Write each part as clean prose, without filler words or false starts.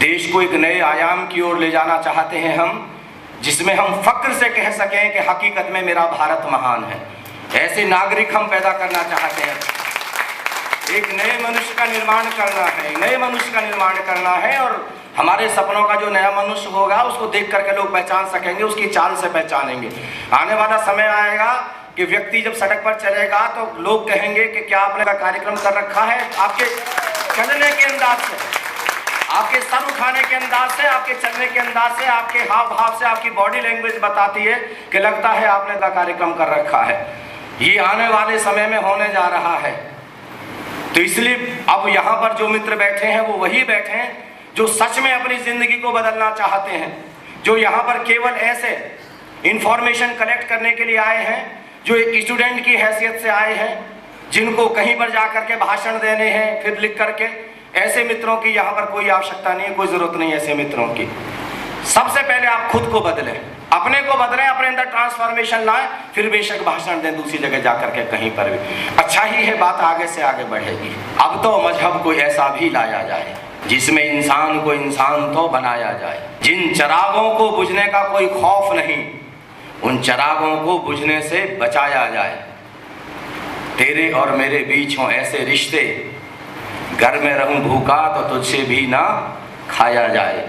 देश को एक नए आयाम की ओर ले जाना चाहते हैं हम, जिसमें हम फक्र से कह सकें कि हकीकत में मेरा भारत महान है। ऐसे नागरिक हम पैदा करना चाहते हैं। एक नए मनुष्य का निर्माण करना है, नए मनुष्य का निर्माण करना है, और हमारे सपनों का जो नया मनुष्य होगा उसको देख करके लोग पहचान सकेंगे, उसकी चाल से पहचानेंगे। आने वाला समय आएगा कि व्यक्ति जब सड़क पर चलेगा तो लोग कहेंगे कि क्या आपने का कार्यक्रम कर रखा है। आपके चलने के अंदाज से, आपके सर उठाने के अंदाज से, आपके चलने के अंदाज से, आपके हाव भाव से, आपकी बॉडी लैंग्वेज बताती है कि लगता है आपने का कार्यक्रम कर रखा है। ये आने वाले समय में होने जा रहा है। तो इसलिए अब यहाँ पर जो मित्र बैठे हैं वो वही बैठे हैं जो सच में अपनी जिंदगी को बदलना चाहते हैं, जो यहाँ पर केवल ऐसे इंफॉर्मेशन कलेक्ट करने के लिए आए हैं, जो एक स्टूडेंट की हैसियत से आए हैं, जिनको कहीं पर जा करके भाषण देने हैं फिर लिख करके। ऐसे मित्रों की यहाँ पर कोई आवश्यकता नहीं है, कोई जरूरत नहीं है ऐसे मित्रों की। सबसे पहले आप खुद को बदलें, अपने को बदलें, अपने अंदर ट्रांसफॉर्मेशन लाएं, फिर बेशक भाषण दें दूसरी जगह जाकर के कहीं पर भी। अच्छा ही है, बात आगे से आगे बढ़ेगी। अब तो मजहब कोई ऐसा भी लाया जाए जिसमें इंसान को इंसान तो बनाया जाए। जिन चिरागों को बुझने का कोई खौफ नहीं, उन चिरागों को बुझने से बचाया जाए। तेरे और मेरे बीच हों ऐसे रिश्ते, घर में रहूं भूखा तो तुझसे भी ना खाया जाए।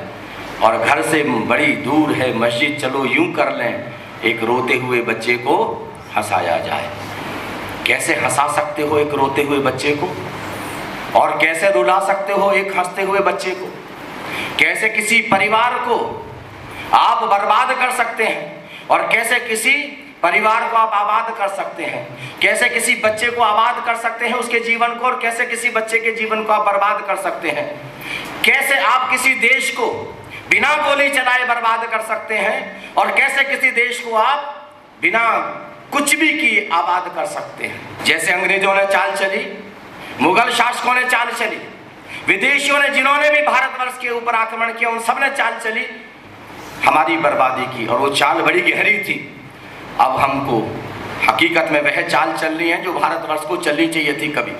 और घर से बड़ी दूर है मस्जिद, चलो यूं कर लें, एक रोते हुए बच्चे को हंसाया जाए। कैसे हंसा सकते हो एक रोते हुए बच्चे को, और कैसे रुला सकते हो एक हंसते हुए बच्चे को? कैसे किसी परिवार को आप बर्बाद कर सकते हैं और कैसे किसी परिवार को आप आबाद कर सकते हैं? कैसे किसी बच्चे को आबाद कर सकते हैं उसके जीवन को, और कैसे किसी बच्चे के जीवन को आप बर्बाद कर सकते हैं? कैसे आप किसी देश को बिना गोली चलाए बर्बाद कर सकते हैं, और कैसे किसी देश को आप बिना कुछ भी किए आबाद कर सकते हैं? जैसे अंग्रेजों ने चाल चली, मुगल शासकों ने चाल चली, विदेशियों ने जिन्होंने भी भारतवर्ष के ऊपर आक्रमण किया, उन सब ने चाल चली हमारी बर्बादी की, और वो चाल बड़ी गहरी थी। अब हमको हकीकत में वह चाल चलनी है जो भारतवर्ष को चलनी चाहिए थी कभी।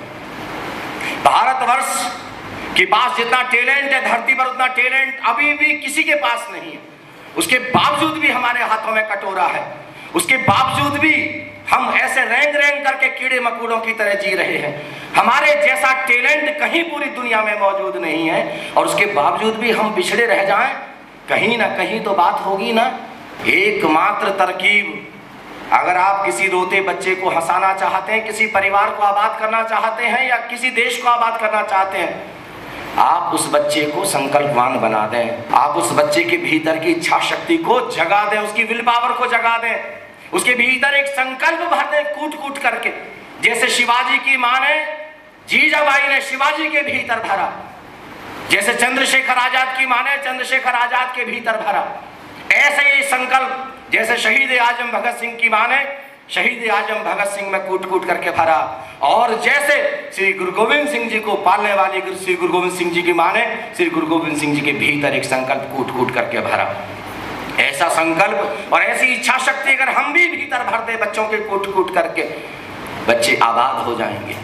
भारतवर्ष के पास जितना टैलेंट है धरती पर, उतना टैलेंट अभी भी किसी के पास नहीं है। उसके बावजूद भी हमारे हाथों में कटोरा है, उसके बावजूद भी हम ऐसे रेंग रेंग करके कीड़े मकोड़ों की तरह जी रहे हैं। हमारे जैसा टैलेंट कहीं पूरी दुनिया में मौजूद नहीं है, और उसके बावजूद भी हम पिछड़े रह जाएं। कहीं ना कहीं तो बात होगी ना। एकमात्र तरकीब, अगर आप किसी रोते बच्चे को हंसाना चाहते हैं, किसी परिवार को आबाद करना चाहते हैं, या किसी देश को आबाद करना चाहते हैं, आप उस बच्चे को संकल्पवान बना दें। आप उस बच्चे के भीतर की इच्छा शक्ति को जगा दें, उसकी विल पावर को जगा दें, उसके भीतर एक संकल्प भर दें कूट कूट करके। जैसे शिवाजी की मां ने, जीजाबाई ने शिवाजी के भीतर भरा, जैसे चंद्रशेखर आजाद की मां ने चंद्रशेखर आजाद के भीतर भरा, ऐसे ही संकल्प जैसे शहीद आजम भगत सिंह की मां ने शहीद आजम भगत सिंह में कूट कूट करके भरा, और जैसे श्री गुरु गोविंद सिंह जी को पालने वाली श्री गुरु गोविंद सिंह जी की मां ने श्री गुरु गोविंद सिंह जी के भीतर एक संकल्प कूट कूट करके भरा। ऐसा संकल्प और ऐसी इच्छा शक्ति अगर हम भी भीतर भर दे बच्चों के कूट कूट करके, बच्चे आबाद हो जाएंगे।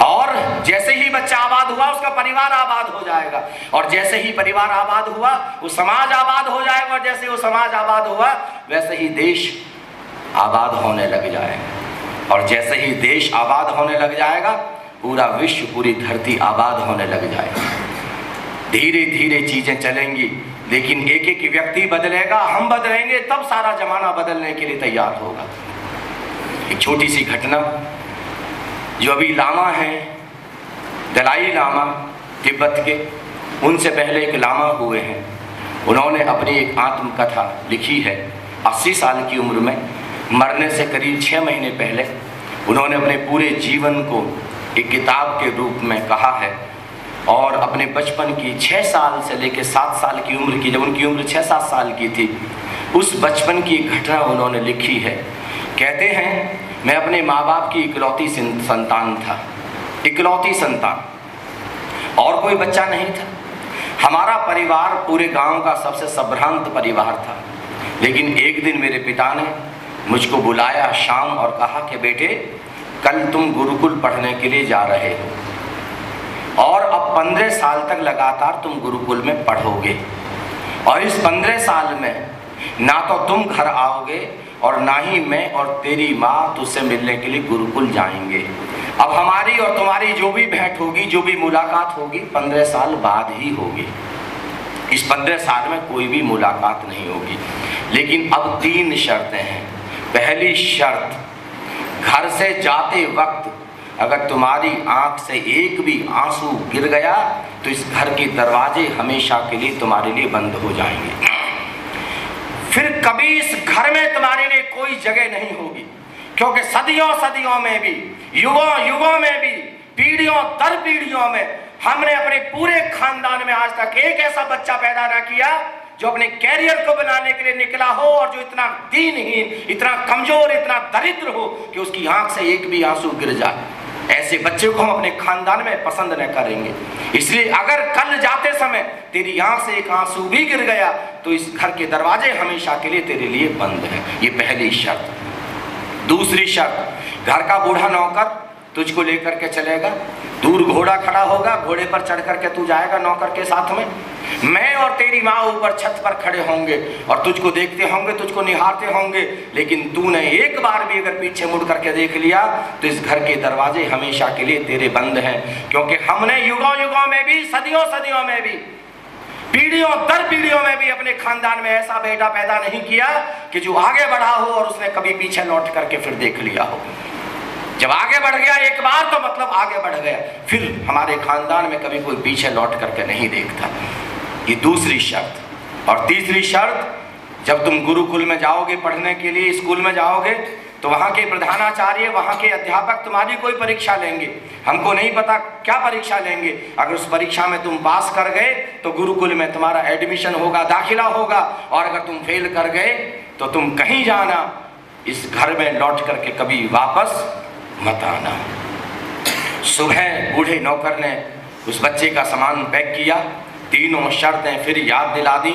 और जैसे ही बच्चा आबाद हुआ उसका परिवार आबाद हो जाएगा, और जैसे ही परिवार आबाद हुआ वो समाज आबाद हो जाएगा, और जैसे वो समाज आबाद हुआ वैसे ही देश आबाद होने लग जाएगा, और जैसे ही देश आबाद होने लग जाएगा पूरा विश्व, पूरी धरती आबाद होने लग जाएगा। धीरे धीरे चीजें चलेंगी, लेकिन एक एक व्यक्ति बदलेगा, हम बदलेंगे, तब सारा जमाना बदलने के लिए तैयार होगा। एक छोटी सी घटना, जो अभी लामा हैं, दलाई लामा तिब्बत के, उनसे पहले एक लामा हुए हैं, उन्होंने अपनी एक आत्मकथा लिखी है। 80 साल की उम्र में, मरने से करीब 6 महीने पहले उन्होंने अपने पूरे जीवन को एक किताब के रूप में कहा है, और अपने बचपन की 6 साल से लेकर 7 साल की उम्र की, जब उनकी उम्र 6-7 साल की थी, उस बचपन की घटना उन्होंने लिखी है। कहते हैं, मैं अपने माँ बाप की इकलौती संतान था, इकलौती संतान, और कोई बच्चा नहीं था। हमारा परिवार पूरे गांव का सबसे संभ्रांत परिवार था। लेकिन एक दिन मेरे पिता ने मुझको बुलाया शाम और कहा कि बेटे, कल तुम गुरुकुल पढ़ने के लिए जा रहे हो, और अब 15 साल तक लगातार तुम गुरुकुल में पढ़ोगे, और इस 15 साल में ना तो तुम घर आओगे और ना ही मैं और तेरी माँ तुझसे मिलने के लिए गुरुकुल जाएंगे। अब हमारी और तुम्हारी जो भी भेंट होगी, जो भी मुलाकात होगी, 15 साल बाद ही होगी। इस 15 साल में कोई भी मुलाकात नहीं होगी। लेकिन अब 3 शर्तें हैं। पहली शर्त, घर से जाते वक्त अगर तुम्हारी आंख से एक भी आंसू गिर गया तो इस घर के दरवाजे हमेशा के लिए तुम्हारे लिए बंद हो जाएंगे। फिर कभी इस घर में तुम्हारे लिए कोई जगह नहीं होगी, क्योंकि सदियों सदियों में भी, युगों युगों में भी, पीढ़ियों दर पीढ़ियों में हमने अपने पूरे खानदान में आज तक एक ऐसा बच्चा पैदा ना किया जो अपने कैरियर को बनाने के लिए निकला हो और जो इतना दीनहीन, इतना कमजोर, इतना दरिद्र हो कि उसकी आंख से एक भी आंसू गिर जाए। ऐसे बच्चे को हम अपने खानदान में पसंद न करेंगे। इसलिए अगर कल जाते समय तेरी आंख से एक आंसू भी गिर गया तो इस घर के दरवाजे हमेशा के लिए तेरे लिए बंद हैं। ये पहली शर्त। दूसरी शर्त, घर का बूढ़ा नौकर तुझको लेकर के चलेगा, दूर घोड़ा खड़ा होगा, घोड़े पर चढ़ करके तू जाएगा नौकर के साथ में। मैं और तेरी माँ ऊपर छत पर खड़े होंगे और तुझको देखते होंगे, तुझको निहारते होंगे, लेकिन तूने एक बार भी अगर पीछे मुड़ करके देख लिया तो इस घर के दरवाजे हमेशा के लिए तेरे बंद हैं। क्योंकि हमने युगों युगों में भी, सदियों सदियों में भी, पीढ़ियों दर पीढ़ियों में भी अपने खानदान में ऐसा बेटा पैदा नहीं किया कि जो आगे बढ़ा हो और उसने कभी पीछे लौट करके फिर देख लिया हो। जब आगे बढ़ गया एक बार तो मतलब आगे बढ़ गया, फिर हमारे खानदान में कभी कोई पीछे लौट करके नहीं देखता। ये दूसरी शर्त। और तीसरी शर्त, जब तुम गुरुकुल में जाओगे पढ़ने के लिए, स्कूल में जाओगे, तो वहाँ के प्रधानाचार्य, वहाँ के अध्यापक तुम्हारी कोई परीक्षा लेंगे। हमको नहीं पता क्या परीक्षा लेंगे। अगर उस परीक्षा में तुम पास कर गए तो गुरुकुल में तुम्हारा एडमिशन होगा, दाखिला होगा, और अगर तुम फेल कर गए तो तुम कहीं जाना, इस घर में लौट करके कभी वापस मत आना। सुबह बूढ़े नौकर ने उस बच्चे का सामान पैक किया, तीनों शर्तें फिर याद दिला दी।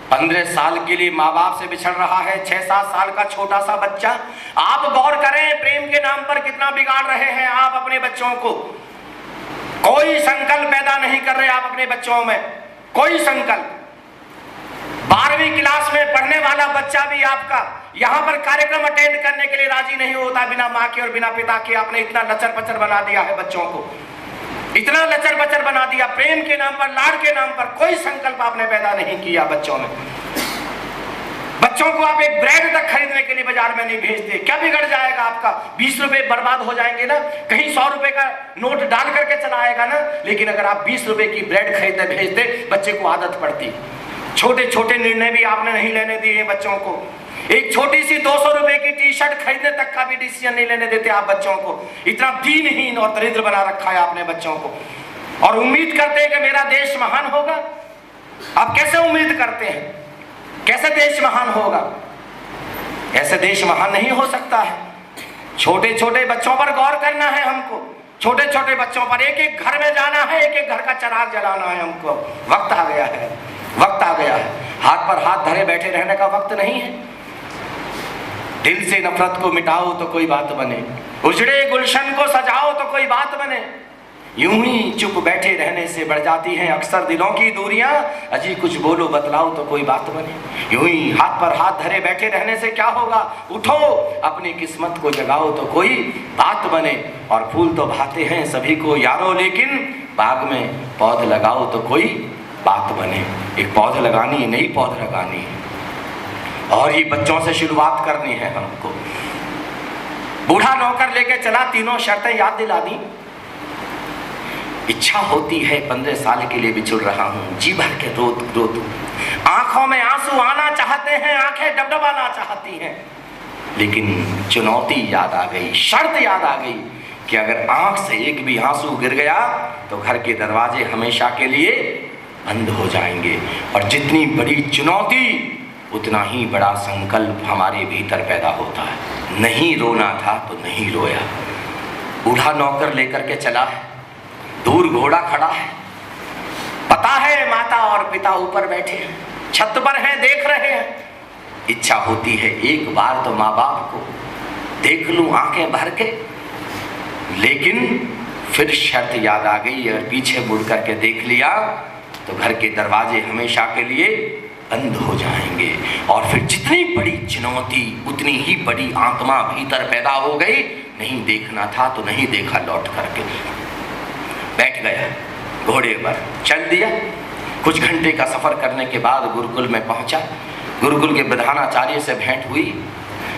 15 साल के लिए माँ बाप से बिछड़ रहा है 6-7 साल का छोटा सा बच्चा। आप गौर करें, प्रेम के नाम पर कितना बिगाड़ रहे हैं आप अपने बच्चों को। कोई संकल्प पैदा नहीं कर रहे आप अपने बच्चों में, कोई संकल्प। 12वीं क्लास में पढ़ने वाला बच्चा भी आपका यहाँ पर कार्यक्रम अटेंड करने के लिए राजी नहीं होता बिना माँ के और बिना पिता के। आपने इतना लचर पचर बना दिया है बच्चों को, इतना लचर पचर बना दिया। प्रेम के नाम पर, लाड़ के नाम पर कोई संकल्प आपने पैदा नहीं किया बच्चों में। बच्चों को आप एक ब्रेड तक खरीदने के लिए बाजार में नहीं भेजते। क्या बिगड़ जाएगा आपका? 20 रुपए बर्बाद हो जाएंगे ना, कहीं 100 रुपए का नोट डाल करके चला आएगा ना। लेकिन अगर आप 20 रुपए की ब्रेड खरीदने भेजते, बच्चे को आदत पड़ती। छोटे छोटे निर्णय भी आपने नहीं लेने दिए बच्चों को। एक छोटी सी 200 रुपए की टी शर्ट खरीदने तक का भी डिसीजन नहीं लेने देते आप बच्चों को। इतना दीनहीन और दरिद्र बना रखा है आपने बच्चों को, और उम्मीद करते हैं कि मेरा देश महान होगा। आप कैसे उम्मीद करते हैं? कैसे देश महान होगा? ऐसे देश महान नहीं हो सकता है। छोटे छोटे बच्चों पर गौर करना है हमको। छोटे छोटे बच्चों पर एक एक घर में जाना है, एक एक घर का चिराग जलाना है हमको। वक्त आ गया है, वक्त आ गया है। हाथ पर हाथ धरे बैठे रहने का वक्त नहीं है। दिल से नफरत को मिटाओ तो कोई बात बने, उजड़े गुलशन को सजाओ तो कोई बात बने। यूं ही चुप बैठे रहने से बढ़ जाती हैं अक्सर दिलों की दूरियां। अजी कुछ बोलो बतलाओ तो कोई बात बने। यूं ही हाथ पर हाथ धरे बैठे रहने से क्या होगा? उठो, अपनी किस्मत को जगाओ तो कोई बात बने। और फूल तो भाते हैं सभी को यारो, लेकिन बाग में पौध लगाओ तो कोई बात बने। एक पौध लगानी, नई पौध लगानी है, और ये बच्चों से शुरुआत करनी है हमको। बूढ़ा नौकर लेके चला, तीनों शर्तें याद दिला दी। इच्छा होती है 15 साल के लिए बिछुड़ रहा हूं, जी भर के रो दूं, आंखों में आंसू आना चाहते हैं, आंखें डबडबाना चाहती हैं, लेकिन चुनौती याद आ गई, शर्त याद आ गई कि अगर आंख से एक भी आंसू गिर गया तो घर के दरवाजे हमेशा के लिए बंद हो जाएंगे। और जितनी बड़ी चुनौती उतना ही बड़ा संकल्प हमारे भीतर पैदा होता है। नहीं रोना था तो नहीं रोया। बूढ़ा नौकर लेकर के चला है, दूर घोड़ा खड़ा है, पता है माता और पिता ऊपर बैठे हैं, छत पर हैं, देख रहे हैं। इच्छा होती है एक बार तो माँ बाप को देख लूं आंखें भर के, लेकिन फिर शर्त याद आ गई। अगर पीछे मुड़ करके देख लिया तो घर के दरवाजे हमेशा के लिए बंद हो जाएंगे। और फिर जितनी बड़ी चुनौती उतनी ही बड़ी आत्मा भीतर पैदा हो गई। नहीं देखना था तो नहीं देखा, लौट करके बैठ गया घोड़े पर, चल दिया। कुछ घंटे का सफर करने के बाद गुरुकुल में पहुंचा। गुरुकुल के प्रधानाचार्य से भेंट हुई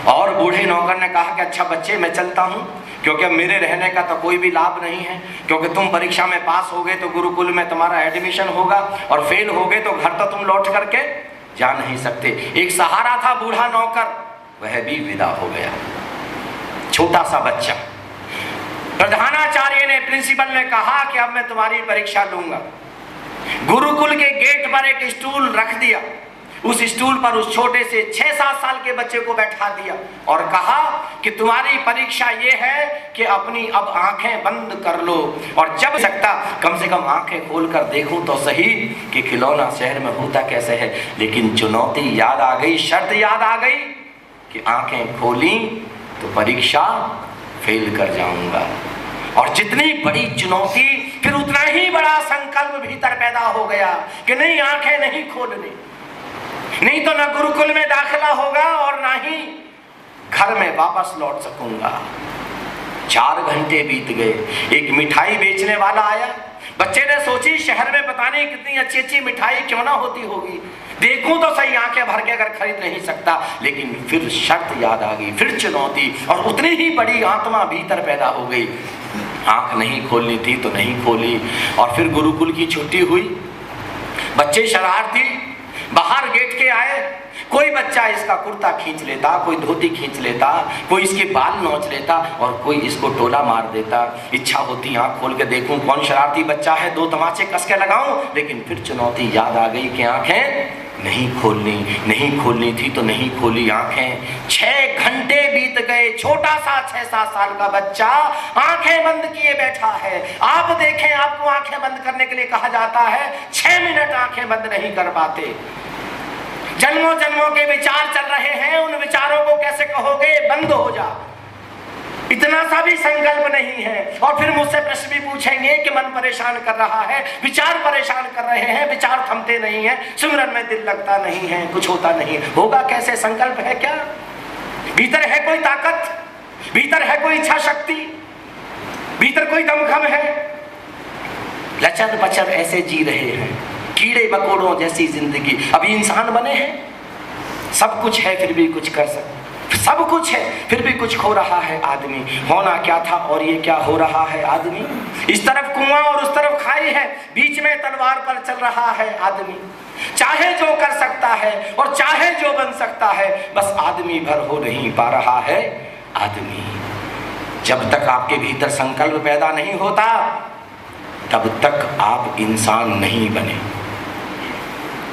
और बूढ़े नौकर ने कहा कि अच्छा बच्चे, मैं चलता हूँ, क्योंकि मेरे रहने का तो कोई भी लाभ नहीं है, क्योंकि तुम परीक्षा में पास हो गए तो गुरुकुल में तुम्हारा एडमिशन होगा, और फेल हो गए तो घर तो तुम लौट करके जा नहीं सकते। एक सहारा था बूढ़ा नौकर, वह भी विदा हो गया। छोटा सा बच्चा। प्रधानाचार्य ने, प्रिंसिपल ने कहा कि अब मैं तुम्हारी परीक्षा लूंगा। गुरुकुल के गेट पर एक स्टूल रख दिया। उस स्टूल पर उस छोटे से 6-7 साल के बच्चे को बैठा दिया और कहा कि तुम्हारी परीक्षा ये है कि अपनी अब आंखें बंद कर लो, और जब सकता कम से कम आंखें खोलकर देखूं तो सही कि खिलौना शहर में होता कैसे है। लेकिन चुनौती याद आ गई, शर्त याद आ गई कि आंखें खोली तो परीक्षा फेल कर जाऊंगा। और जितनी बड़ी चुनौती, फिर उतना ही बड़ा संकल्प भीतर पैदा हो गया कि नहीं, आंखें नहीं खोलनी, नहीं तो ना गुरुकुल में दाखिला होगा और ना ही घर में वापस लौट सकूंगा। 4 घंटे बीत गए। एक मिठाई बेचने वाला आया। बच्चे ने सोची शहर में पता नहीं कितनी अच्छी अच्छी मिठाई क्यों ना होती होगी, देखूं तो सही, आंखें भर के अगर खरीद नहीं सकता। लेकिन फिर शर्त याद आ गई, फिर चुनौती, और उतनी ही बड़ी आत्मा भीतर पैदा हो गई। आंख नहीं खोलनी थी तो नहीं खोली। और फिर गुरुकुल की छुट्टी हुई। बच्चे शरारती बाहर गेट के आए। कोई बच्चा इसका कुर्ता खींच लेता, कोई धोती खींच लेता, कोई इसके बाल नोच लेता, और कोई इसको टोला मार देता। इच्छा होती आंख खोल के देखूं कौन शरारती बच्चा है, 2 तमाचे कस के लगाऊं। लेकिन फिर चुनौती याद आ गई कि आंखें नहीं खोलनी थी तो नहीं खोली आंखें। 6 घंटे बीत गए। छोटा सा 6-7 साल का बच्चा आंखें बंद किए बैठा है। आप देखें, आपको आंखें बंद करने के लिए कहा जाता है, 6 मिनट आंखें बंद नहीं कर पाते। जन्मों जन्मों के विचार चल रहे हैं, उन विचारों को कैसे कहोगे बंद हो जा, इतना सा भी संकल्प नहीं है। और फिर मुझसे प्रश्न भी पूछेंगे कि मन परेशान कर रहा है, विचार परेशान कर रहे हैं, विचार थमते नहीं है, सिमरन में दिल लगता नहीं है, कुछ होता नहीं, होगा कैसे? संकल्प है क्या? भीतर है कोई ताकत? भीतर है कोई इच्छा शक्ति? भीतर कोई दमखम है? लचर पचर ऐसे जी रहे हैं, कीड़े मकोड़ों जैसी जिंदगी। अभी इंसान बने हैं, सब कुछ है फिर भी कुछ कर सकते, सब कुछ है फिर भी कुछ खो रहा है आदमी। होना क्या था और ये क्या हो रहा है आदमी। इस तरफ कुआं और उस तरफ खाई है, बीच में तलवार पर चल रहा है आदमी। चाहे जो कर सकता है और चाहे जो बन सकता है, बस आदमी भर हो नहीं पा रहा है आदमी। जब तक आपके भीतर संकल्प पैदा नहीं होता तब तक आप इंसान नहीं बने।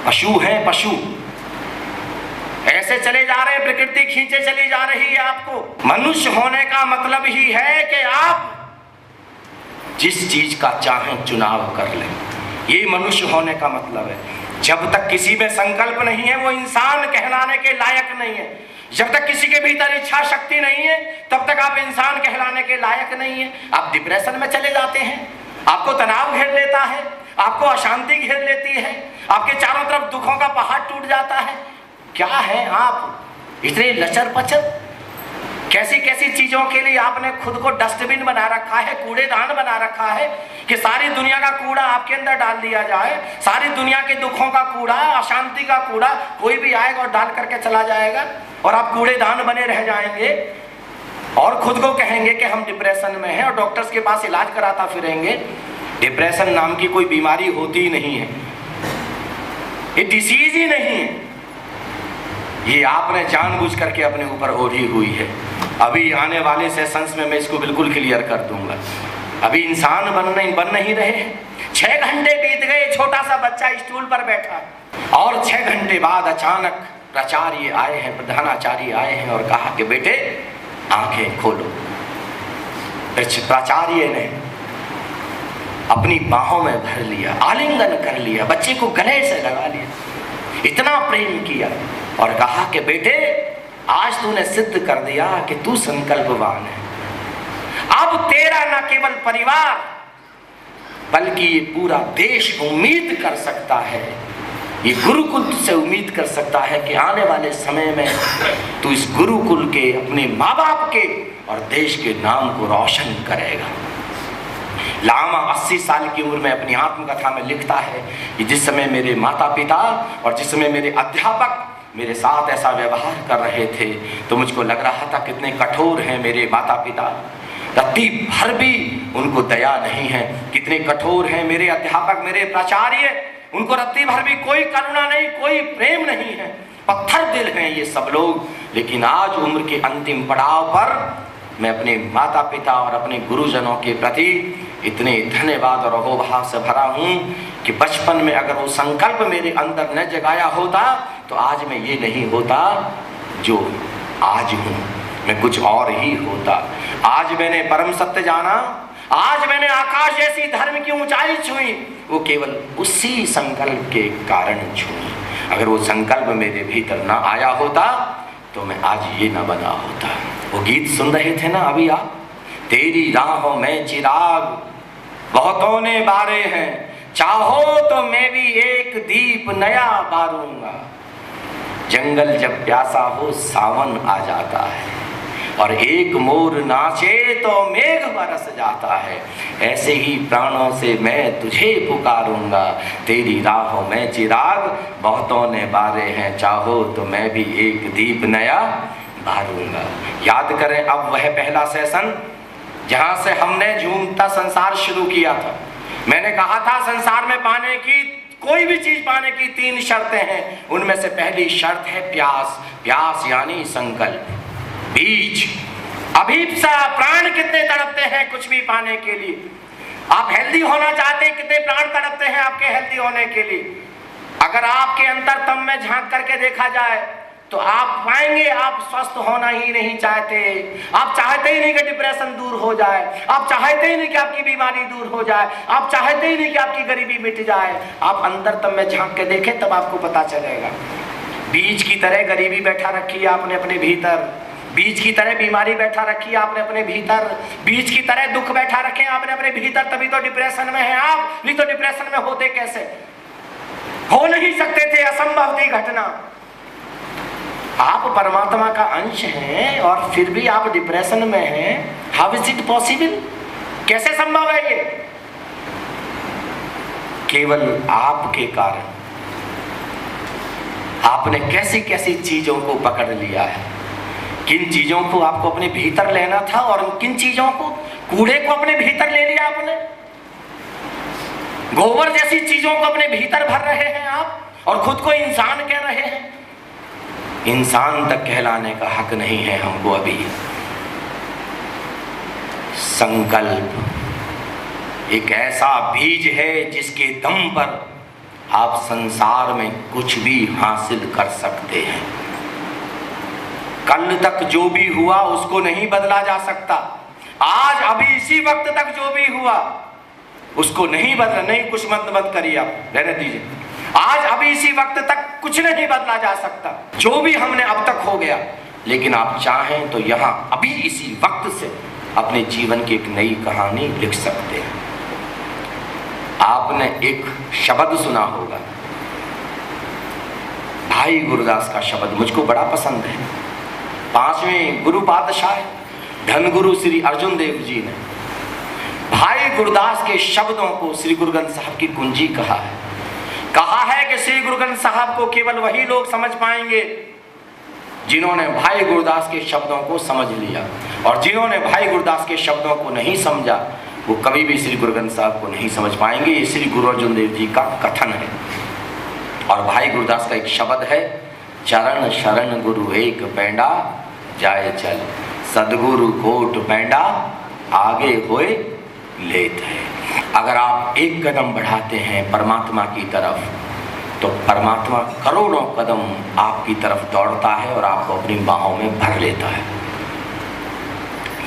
पशु है, पशु ऐसे चले जा रहे हैं, प्रकृति खींचे चली जा रही है आपको। मनुष्य होने का मतलब ही है कि आप जिस चीज का चाहें चुनाव कर लें, ये मनुष्य होने का मतलब है। जब तक किसी में संकल्प नहीं है वो इंसान कहलाने के लायक नहीं है। जब तक किसी के भीतर इच्छा शक्ति नहीं है तब तक आप इंसान कहलाने के लायक नहीं है। आप डिप्रेशन में चले जाते हैं, आपको तनाव घेर लेता है, आपको अशांति घेर लेती है, आपके चारों तरफ दुखों का पहाड़ टूट जाता है। क्या है आप इतने लचर पचर? कैसी कैसी चीजों के लिए आपने खुद को डस्टबिन बना रखा है, कूड़ेदान बना रखा है कि सारी दुनिया का कूड़ा आपके अंदर डाल दिया जाए। सारी दुनिया के दुखों का कूड़ा, अशांति का कूड़ा कोई भी आएगा और डाल करके चला जाएगा और आप कूड़ेदान बने रह जाएंगे और खुद को कहेंगे कि हम डिप्रेशन में हैं और डॉक्टर्स के पास इलाज कराता फिरेंगे। डिप्रेशन नाम की कोई बीमारी होती ही नहीं है, ये डिसीज ही नहीं है, ये आपने जानबूझ करके अपने ऊपर ओढ़ी हुई है। अभी आने वाले सेशंस में मैं इसको बिल्कुल क्लियर कर दूंगा। अभी इंसान बन नहीं रहे हैं। 6 घंटे बीत गए, छोटा सा बच्चा स्टूल पर बैठा और 6 घंटे बाद अचानक प्राचार्य आए हैं, प्रधानाचार्य आए हैं और कहा कि बेटे आंखें खोलो। प्राचार्य ने अपनी बाहों में भर लिया, आलिंगन कर लिया, बच्चे को गले से लगा लिया, इतना प्रेम किया और कहा कि बेटे आज तूने सिद्ध कर दिया कि तू संकल्पवान है। अब तेरा न केवल परिवार बल्कि ये पूरा देश उम्मीद कर सकता है, ये गुरुकुल से उम्मीद कर सकता है कि आने वाले समय में तू इस गुरुकुल के, अपने माँ बाप के और देश के नाम को रोशन करेगा। लामा 80 साल की उम्र में अपनी आत्मकथा में लिखता है कि जिस समय मेरे माता पिता और जिस समय मेरे अध्यापक मेरे साथ ऐसा व्यवहार कर रहे थे तो मुझको लग रहा था कितने कठोर हैं मेरे माता पिता, रत्ती भर भी उनको दया नहीं है। कितने कठोर हैं मेरे अध्यापक, मेरे प्राचार्य, उनको रत्ती भर भी कोई करुणा नहीं, कोई प्रेम नहीं है, पत्थर दिल हैं ये सब लोग। लेकिन आज उम्र के अंतिम पड़ाव पर मैं अपने माता पिता और अपने गुरुजनों के प्रति इतने धन्यवाद और अहोभाव से भरा हूँ कि बचपन में अगर वो संकल्प मेरे अंदर न जगाया होता तो आज मैं ये नहीं होता जो आज हूँ, मैं कुछ और ही होता। आज मैंने परम सत्य जाना, आज मैंने आकाश जैसी धर्म की ऊंचाई छुई, वो केवल उसी संकल्प के कारण छुई। अगर वो संकल्प मेरे भीतर ना आया होता तो मैं आज ये ना बना होता। वो गीत सुन रहे थे ना अभी आप, तेरी राहों में चिराग बहुतों ने बारे हैं, चाहो तो मैं भी एक दीप नया बारूंगा। जंगल जब प्यासा हो सावन आ जाता है और एक मोर नाचे तो मेघ बरस जाता है, ऐसे ही प्राणों से मैं तुझे पुकारूंगा। तेरी राहों में चिराग बहुतों ने बारे हैं, चाहो तो मैं भी एक दीप नया बारूंगा। याद करें अब वह पहला सेशन जहां से हमने झूमता संसार शुरू किया था। मैंने कहा था संसार में पाने की, कोई भी चीज पाने की 3 शर्तें हैं। उनमें से पहली शर्त है प्यास। प्यास यानी संकल्प, बीज, अभीप्सा। प्राण कितने तड़पते हैं कुछ भी पाने के लिए। आप हेल्दी होना चाहते हैं, कितने प्राण तड़पते हैं आपके हेल्दी होने के लिए। अगर आपके अंतरतम में झांक करके देखा जाए तो आप पाएंगे आप स्वस्थ होना ही नहीं चाहते। आप चाहते ही नहीं कि डिप्रेशन दूर हो जाए, आप चाहते ही नहीं कि आपकी बीमारी दूर हो जाए, आप चाहते ही नहीं कि आपकी गरीबी मिट जाए। आप अंतरतम में झांक के देखें तब आपको पता चलेगा। बीज की तरह गरीबी बैठा रखी है आपने अपने भीतर, बीज की तरह बीमारी बैठा रखी है आपने अपने भीतर, बीज की तरह दुख बैठा रखे आपने अपने भीतर, तभी तो डिप्रेशन में है आप। नहीं तो डिप्रेशन में होते कैसे? हो नहीं सकते थे, असंभव थी घटना। आप परमात्मा का अंश हैं और फिर भी आप डिप्रेशन में हैं। How is it possible? कैसे संभव है ये? केवल आपके कारण। आपने कैसी कैसी चीजों को पकड़ लिया है, किन चीजों को आपको अपने भीतर लेना था और किन चीजों को, कूड़े को अपने भीतर ले लिया आपने। गोबर जैसी चीजों को अपने भीतर भर रहे हैं आप और खुद को इंसान कह रहे हैं। इंसान तक कहलाने का हक नहीं है हमको अभी। संकल्प एक ऐसा बीज है जिसके दम पर आप संसार में कुछ भी हासिल कर सकते हैं। कल तक जो भी हुआ उसको नहीं बदला जा सकता। आज अभी इसी वक्त तक जो भी हुआ उसको नहीं बदला। नहीं, कुछ मत करिए आप, रहने दीजिए। आज अभी इसी वक्त तक कुछ नहीं बदला जा सकता। जो भी हमने अब तक हो गया, लेकिन आप चाहें तो यहाँ अभी इसी वक्त से अपने जीवन की एक नई कहानी लिख सकते हैं। आपने एक शब्द सुना होगा, भाई गुरदास का शब्द मुझको बड़ा पसंद है। 5वें गुरु पातशाह धन गुरु श्री अर्जुन देव जी ने भाई गुरदास के शब्दों को श्री गुरु ग्रंथ साहब की कुंजी कहा है। कहा है कि श्री गुरु ग्रंथ साहब को केवल वही लोग समझ पाएंगे जिन्होंने भाई गुरदास के शब्दों को समझ लिया, और जिन्होंने भाई गुरदास के शब्दों को नहीं समझा वो कभी भी श्री गुरु ग्रंथ साहब को नहीं समझ पाएंगे। ये श्री गुरु अर्जुन देव जी का कथन है। और भाई गुरदास का एक शब्द है, चरण शरण गुरु एक पैंडा जाए चल, सदगुरु कोट पैंडा आगे होए लेत है। अगर आप एक कदम बढ़ाते हैं परमात्मा की तरफ तो परमात्मा करोड़ों कदम आपकी तरफ दौड़ता है और आपको अपनी बाहों में भर लेता है।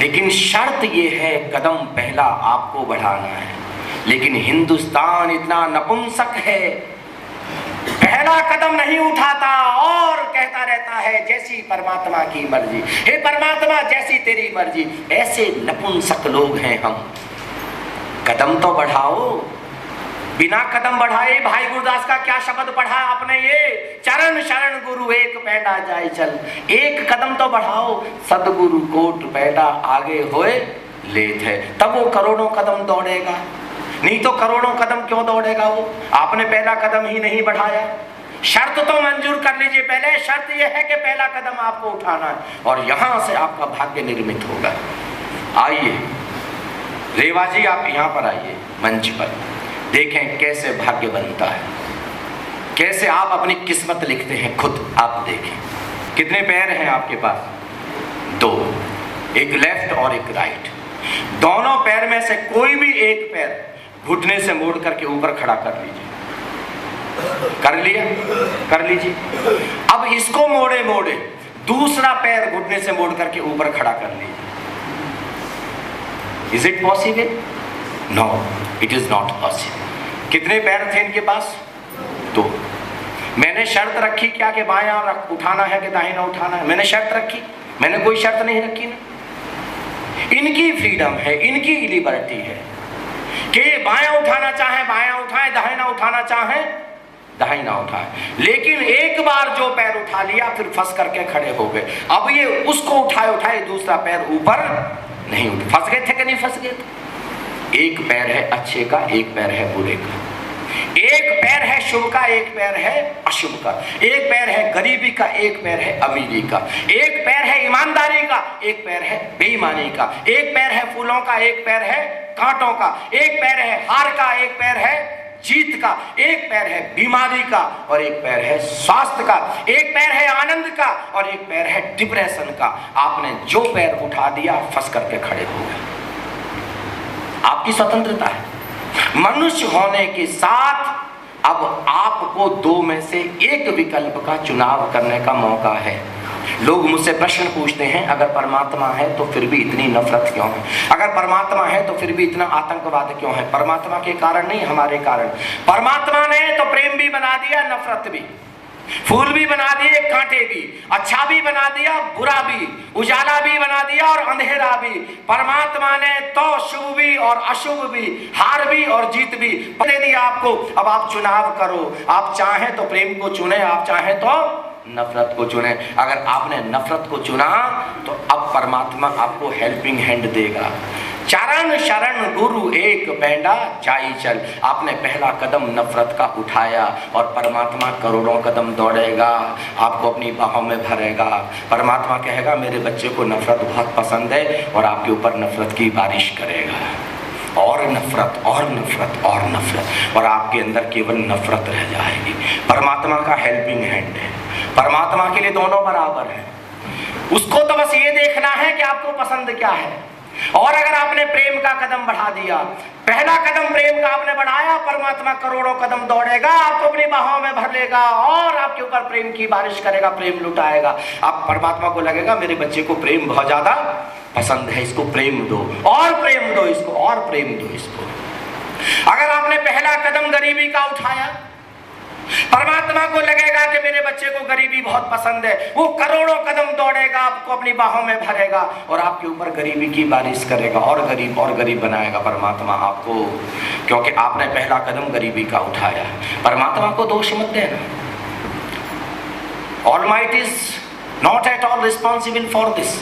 लेकिन शर्त ये है, कदम पहला आपको बढ़ाना है। लेकिन हिंदुस्तान इतना नपुंसक है, पहला कदम नहीं उठाता और कहता रहता है जैसी परमात्मा की मर्जी, हे परमात्मा जैसी तेरी मर्जी। ऐसे नपुंसक लोग हैं हम। कदम तो बढ़ाओ। बिना कदम बढ़ाए भाई गुरदास का क्या शब्द पढ़ा आपने, ये चरण शरण गुरु एक पैंडा जाए चल। एक कदम तो बढ़ाओ, सदगुरु कोट पैंडा आगे होए लेत है, तब वो करोड़ों कदम दौड़ेगा। नहीं तो करोड़ों कदम क्यों दौड़ेगा वो? आपने पहला कदम ही नहीं बढ़ाया। शर्त तो मंजूर कर लीजिए, पहले शर्त यह है कि पहला कदम आपको उठाना है और यहां से आपका भाग्य निर्मित होगा। आइए रेवा जी, आप यहां पर आइए मंच पर, देखें कैसे भाग्य बनता है, कैसे आप अपनी किस्मत लिखते हैं खुद आप देखें। कितने पैर हैं आपके पास? 2, एक लेफ्ट और एक राइट। दोनों पैर में से कोई भी एक पैर घुटने से मोड़ करके ऊपर खड़ा कर लीजिए। कर लिया? कर लीजिए। अब इसको मोड़े मोड़े दूसरा पैर घुटने से मोड़ करके ऊपर खड़ा कर लीजिए। Is it possible? No, it is not possible. कितने पैर थे इनके पास? 2। मैंने शर्त रखी क्या कि बायां उठाना है कि दाहिना उठाना है? मैंने शर्त रखी? मैंने कोई शर्त नहीं रखी ना। इनकी फ्रीडम है, इनकी लिबर्टी है कि ये बायां उठाना चाहे बायां उठाए, दाहिना उठाना चाहे दाहिना उठाए। लेकिन एक बार जो पैर उठा लिया फिर फंस करके खड़े हो गए। अब ये उसको उठाए उठाए दूसरा पैर ऊपर नहीं उठे। फंस गए थे कि नहीं फंस गए थे? एक पैर है अच्छे का, एक पैर है बुरे का, एक पैर है शुभ का, एक पैर है अशुभ का, एक पैर है गरीबी का, एक पैर है अमीरी का, एक पैर है ईमानदारी का, एक पैर है बेईमानी का, एक पैर है फूलों का, एक पैर है कांटों का, एक पैर है हार का, एक पैर है जीत का, एक पैर है बीमारी का और एक पैर है स्वास्थ्य का, एक पैर है आनंद का और एक पैर है डिप्रेशन का। आपने जो पैर उठा दिया फंस करके खड़े हो गए। आपकी स्वतंत्रता है। मनुष्य होने के साथ अब आपको 2 में से एक विकल्प का चुनाव करने का मौका है। लोग मुझसे प्रश्न पूछते हैं, अगर परमात्मा है तो फिर भी इतनी नफरत क्यों है? अगर परमात्मा है तो फिर भी इतना आतंकवाद क्यों है? परमात्मा के कारण नहीं, हमारे कारण। परमात्मा ने तो प्रेम भी बना दिया, नफरत भी, फूल भी बना दिए, कांटे भी, अच्छा भी बना दिया, बुरा भी, उजाला भी बना दिया और अंधेरा भी। परमात्मा ने तो शुभ भी और अशुभ भी, हार भी और जीत भी दे दिया आपको। अब आप चुनाव करो, आप चाहें तो प्रेम को चुने, आप चाहें तो नफरत को चुने। अगर आपने नफरत को चुना तो अब परमात्मा आपको हेल्पिंग हैंड देगा। चरण शरण गुरु एक पैंडा जाई चल। आपने पहला कदम नफरत का उठाया और परमात्मा करोड़ों कदम दौड़ेगा, आपको अपनी बाहों में भरेगा। परमात्मा कहेगा मेरे बच्चे को नफरत बहुत पसंद है और आपके ऊपर नफरत की बारिश करेगा, और नफरत और नफरत और नफरत, और आपके अंदर केवल नफरत रह जाएगी। परमात्मा का हेल्पिंग हैंड है, परमात्मा के लिए दोनों बराबर हैं। उसको तो बस ये देखना है कि आपको पसंद क्या है। और अगर आपने प्रेम का कदम बढ़ा दिया, पहला कदम प्रेम का आपने बढ़ाया, परमात्मा करोड़ों कदम दौड़ेगा, आपको अपनी बाहों में भर लेगा और आपके ऊपर प्रेम की बारिश करेगा, प्रेम लुटाएगा। अब परमात्मा को लगेगा मेरे बच्चे को प्रेम बहुत ज्यादा पसंद है, इसको प्रेम दो और प्रेम दो इसको और प्रेम दो इसको। अगर आपने पहला कदम गरीबी का उठाया, परमात्मा को लगेगा कि मेरे बच्चे को गरीबी बहुत पसंद है, वो करोड़ों कदम दौड़ेगा, आपको अपनी बाहों में भरेगा और आपके ऊपर गरीबी की बारिश करेगा और गरीब बनाएगा परमात्मा आपको, क्योंकि आपने पहला कदम गरीबी का उठाया। परमात्मा को दोष मत देना। Almighty is not at all responsible for this.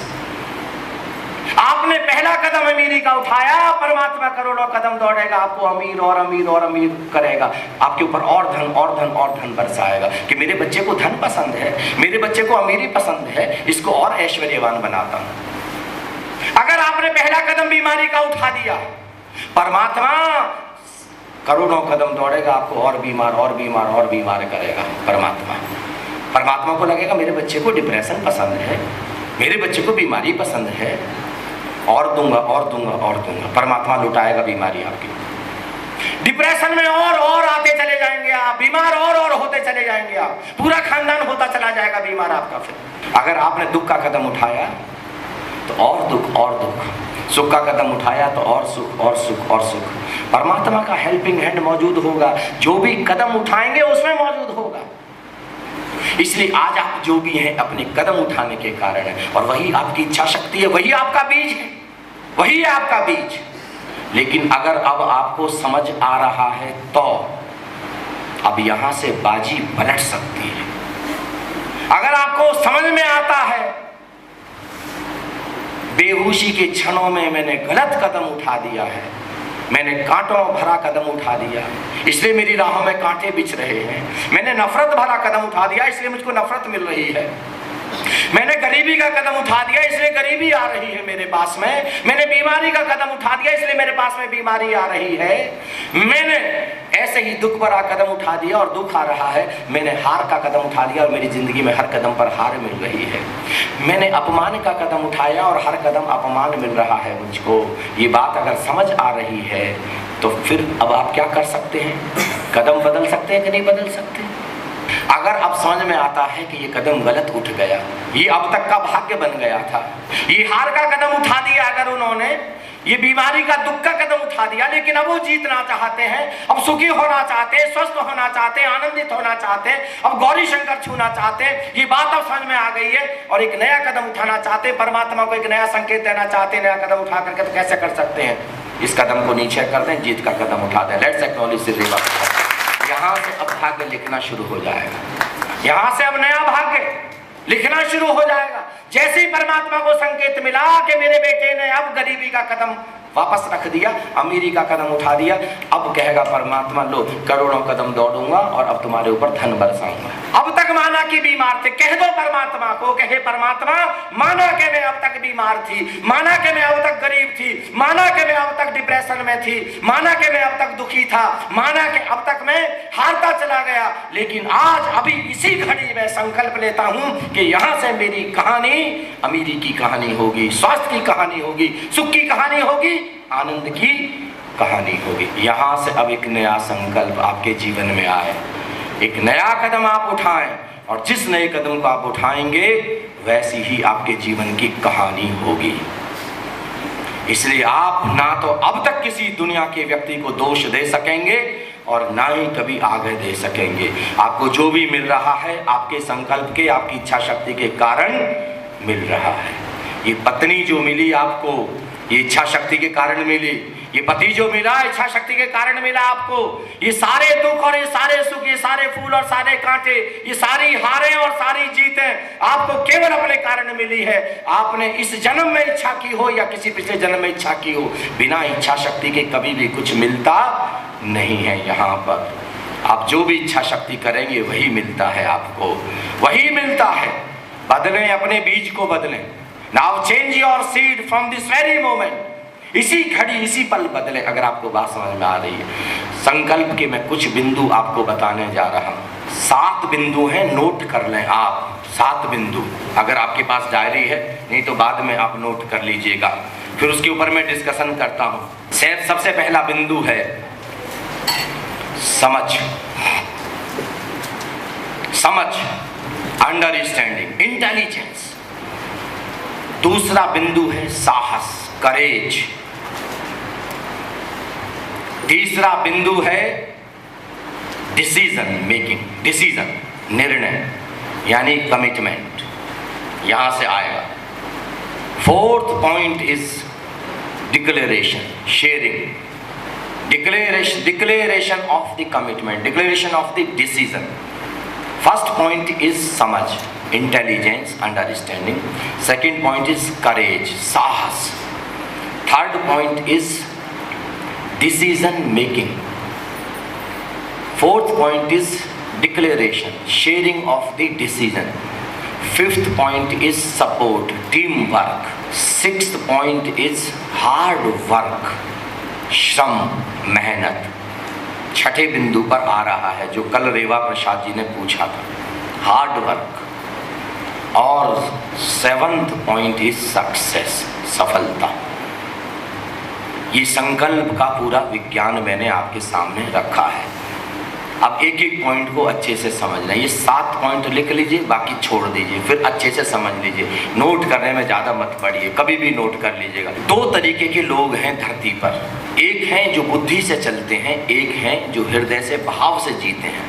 आपने पहला कदम अमीरी का उठाया, परमात्मा करोड़ों कदम दौड़ेगा, आपको अमीर और अमीर और अमीर करेगा, आपके ऊपर और धन और धन और धन बरसाएगा कि मेरे बच्चे को धन पसंद है, मेरे बच्चे को अमीरी पसंद है, इसको और ऐश्वर्यवान बनाता हूं। अगर आपने पहला कदम बीमारी का उठा दिया, परमात्मा करोड़ों कदम दौड़ेगा, आपको और बीमार और बीमार और बीमार करेगा। परमात्मा को लगेगा मेरे बच्चे को डिप्रेशन पसंद है, मेरे बच्चे को बीमारी पसंद है, और दूंगा और दूंगा और दूंगा। परमात्मा लुटाएगा बीमारी आपकी। डिप्रेशन में और आते चले जाएंगे आप, बीमार और होते चले जाएंगे आप, पूरा खानदान होता चला जाएगा बीमार आपका। फिर अगर आपने दुख का कदम उठाया तो और दुख और दुख, सुख का कदम उठाया तो और सुख और सुख और सुख। परमात्मा का हेल्पिंग हैंड मौजूद होगा, जो भी कदम उठाएंगे उसमें मौजूद होगा। इसलिए आज आप जो भी हैं अपने कदम उठाने के कारण है, और वही आपकी इच्छा शक्ति है, वही आपका बीज है, वही है आपका बीज। लेकिन अगर अब आपको समझ आ रहा है तो अब यहां से बाजी पलट सकती है। अगर आपको समझ में आता है बेहोशी के क्षणों में मैंने गलत कदम उठा दिया है, मैंने कांटों भरा कदम उठा दिया इसलिए मेरी राहों में कांटे बिछ रहे हैं, मैंने नफरत भरा कदम उठा दिया इसलिए मुझको नफरत मिल रही है, मैंने गरीबी का कदम उठा दिया इसलिए गरीबी आ रही है मेरे पास में, मैंने बीमारी का कदम उठा दिया इसलिए मेरे पास में बीमारी आ रही है, मैंने ऐसे ही दुख भरा कदम उठा दिया और दुख आ रहा है, मैंने हार का कदम उठा लिया और मेरी जिंदगी में हर कदम पर हार मिल रही है, मैंने अपमान का कदम उठाया और हर कदम अपमान मिल रहा है मुझको। ये बात अगर समझ आ रही है तो फिर अब आप क्या कर सकते हैं? कदम बदल सकते हैं कि नहीं बदल सकते? अगर अब समझ में आता है कि ये कदम गलत उठ गया, ये अब तक का भाग्य बन गया था, ये हार का कदम उठा दिया, अगर उन्होंने ये बीमारी का दुख का कदम उठा दिया, लेकिन अब वो जीतना चाहते हैं, अब सुखी होना चाहते हैं, स्वस्थ होना चाहते हैं, आनंदित होना चाहते हैं, अब गौरी शंकर छूना चाहते हैं, ये बात अब समझ में आ गई है और एक नया कदम उठाना चाहते हैं, परमात्मा को एक नया संकेत देना चाहते हैं, नया कदम उठा करके तो कैसे कर सकते हैं? इस कदम को नीचे कर दें, जीत का कदम उठा दें। Let's acknowledge this reverse. यहाँ से अब भाग्य लिखना शुरू हो जाएगा, यहाँ से अब नया भाग्य लिखना शुरू हो जाएगा। जैसे ही परमात्मा को संकेत मिला कि मेरे बेटे ने अब गरीबी का कदम वापस रख दिया, अमीरी का कदम उठा दिया, अब कहेगा परमात्मा लो करोड़ों कदम दौड़ूंगा और अब तुम्हारे ऊपर धन बरसाऊंगा। अब तक माना कि बीमार थे, कह दो परमात्मा को, कहे परमात्मा माना कि मैं अब तक बीमार थी, माना कि मैं अब तक गरीब थी, माना कि मैं अब तक डिप्रेशन में थी, माना कि मैं अब तक दुखी था, माना कि अब तक मैं हारता चला गया, लेकिन आज अभी इसी घड़ी में संकल्प लेता हूं कि यहां से मेरी कहानी अमीरी की कहानी होगी, स्वास्थ्य की कहानी होगी, सुख की कहानी होगी, आनंद की कहानी होगी। यहां से अब एक नया संकल्प आपके जीवन में आए, एक नया कदम आप उठाएं और जिस नए कदम को आप उठाएंगे वैसी ही आपके जीवन की कहानी होगी। इसलिए आप ना तो अब तक किसी दुनिया के व्यक्ति को दोष दे सकेंगे और ना ही कभी आगे दे सकेंगे। आपको जो भी मिल रहा है आपके संकल्प के, आपकी इच्छा शक्ति के कारण मिल रहा है। ये पत्नी जो मिली आपको, ये इच्छा शक्ति के कारण मिली, ये पति जो मिला इच्छा शक्ति के कारण मिला आपको, ये सारे दुख और ये सारे सुख, ये सारे फूल और सारे कांटे, ये सारी हारें और सारी जीतें आपको केवल अपने कारण मिली है। आपने इस जन्म में इच्छा की हो या किसी पिछले जन्म में इच्छा की हो, बिना इच्छा शक्ति के कभी भी कुछ मिलता नहीं है। यहाँ पर आप जो भी इच्छा शक्ति करेंगे वही मिलता है, आपको वही मिलता है। बदलें अपने बीज को, बदलें। Now change your seed from this very moment. इसी घड़ी इसी पल बदले। अगर आपको बात समझ में आ रही है, संकल्प के मैं कुछ बिंदु आपको बताने जा रहा हूं। 7 बिंदु हैं, नोट कर लें आप। 7 बिंदु, अगर आपके पास डायरी है, नहीं तो बाद में आप नोट कर लीजिएगा, फिर उसके ऊपर मैं डिस्कशन करता हूं। सबसे पहला बिंदु है समझ, अंडरस्टैंडिंग, इंटेलिजेंस। दूसरा बिंदु है साहस, करेज। तीसरा बिंदु है डिसीजन मेकिंग, डिसीजन, निर्णय, यानी कमिटमेंट, यहां से आएगा। 4th point is declaration, sharing, declaration of the commitment, declaration of the decision. First point is समझ, intelligence, understanding. Second point is courage, साहस। Third point is decision making. Fourth point is declaration, sharing of the decision. Fifth point is support, team work. Sixth point is hard work, श्रम, मेहनत। छठे बिंदु पर आ रहा है जो कल रेवा प्रसाद जी ने पूछा था, हार्ड वर्क। और 7th पॉइंट इज सक्सेस, सफलता। ये संकल्प का पूरा विज्ञान मैंने आपके सामने रखा है। अब एक एक पॉइंट को अच्छे से समझना। ये 7 पॉइंट लिख लीजिए, बाकी छोड़ दीजिए, फिर अच्छे से समझ लीजिए। नोट करने में ज़्यादा मत पड़िए, कभी भी नोट कर लीजिएगा। 2 तरीके के लोग हैं धरती पर, एक हैं जो बुद्धि से चलते हैं, एक हैं जो हृदय से, भाव से जीते हैं।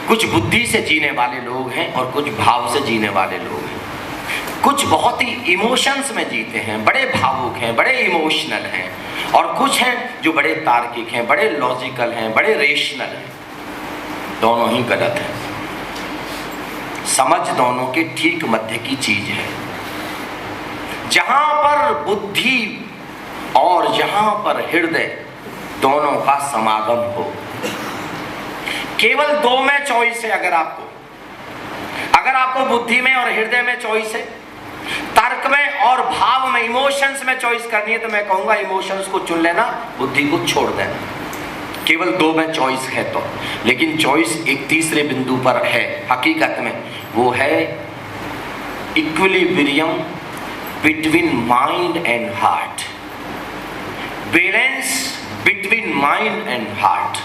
कुछ बुद्धि से जीने वाले लोग हैं और कुछ भाव से जीने वाले लोग हैं। कुछ बहुत ही इमोशंस में जीते हैं, बड़े भावुक हैं, बड़े इमोशनल हैं, और कुछ हैं जो बड़े तार्किक हैं, बड़े लॉजिकल हैं, बड़े रेशनल हैं। दोनों ही गलत हैं। समझ दोनों के ठीक मध्य की चीज है। जहां पर बुद्धि और जहां पर हृदय दोनों का समागम हो, केवल दो में चॉइस है। अगर आपको बुद्धि में और हृदय में चॉइस है, तर्क में और भाव में, इमोशंस में चॉइस करनी है, तो मैं कहूंगा इमोशंस को चुन लेना, बुद्धि को छोड़ देना। केवल दो में चॉइस है तो, लेकिन चॉइस एक तीसरे बिंदु पर है हकीकत में, वो है equilibrium between mind and heart, balance between mind and heart.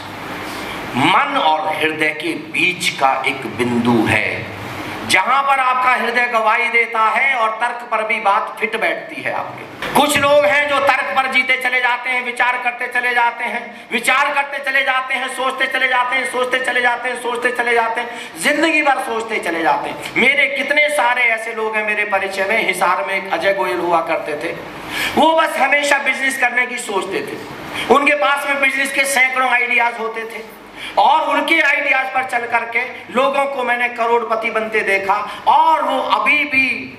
मन और हृदय के बीच का एक बिंदु है, जहां पर आपका हृदय गवाही देता है और तर्क पर भी बात फिट बैठती है आपके। कुछ लोग हैं जो तर्क पर जीते चले जाते हैं, विचार करते चले जाते हैं, विचार करते चले जाते हैं, सोचते चले जाते हैं, सोचते चले जाते हैं, सोचते चले जाते हैं, जिंदगी भर सोचते चले जाते हैं। मेरे कितने सारे ऐसे लोग हैं मेरे परिचय में। हिसार में एक अजय गोयल हुआ करते थे, वो बस हमेशा बिजनेस करने की सोचते थे। उनके पास में बिजनेस के सैकड़ों आइडियाज होते थे, और उनके आइडियाज पर चल करके लोगों को मैंने करोड़पति बनते देखा, और वो अभी भी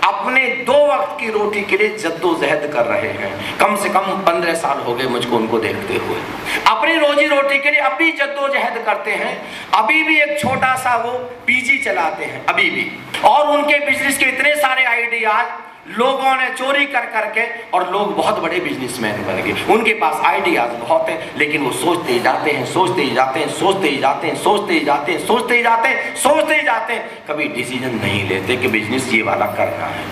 अपने 2 वक्त की रोटी के लिए जद्दोजहद कर रहे हैं। कम से कम 15 साल हो गए मुझको उनको देखते हुए। अपनी रोजी रोटी के लिए अभी जद्दोजहद करते हैं, अभी भी एक छोटा सा वो पीजी चलाते हैं अभी भी, और उनके बिजनेस के इतने सारे आइडियाज लोगों ने चोरी कर करके, और लोग बहुत बड़े बिजनेसमैन बन गए। उनके पास आइडियाज बहुत हैं, लेकिन वो सोचते ही जाते हैं, सोचते ही जाते हैं, सोचते ही जाते हैं, सोचते ही जाते हैं, सोचते ही जाते हैं, सोचते ही जाते हैं, कभी डिसीजन नहीं लेते कि बिजनेस ये वाला करना है।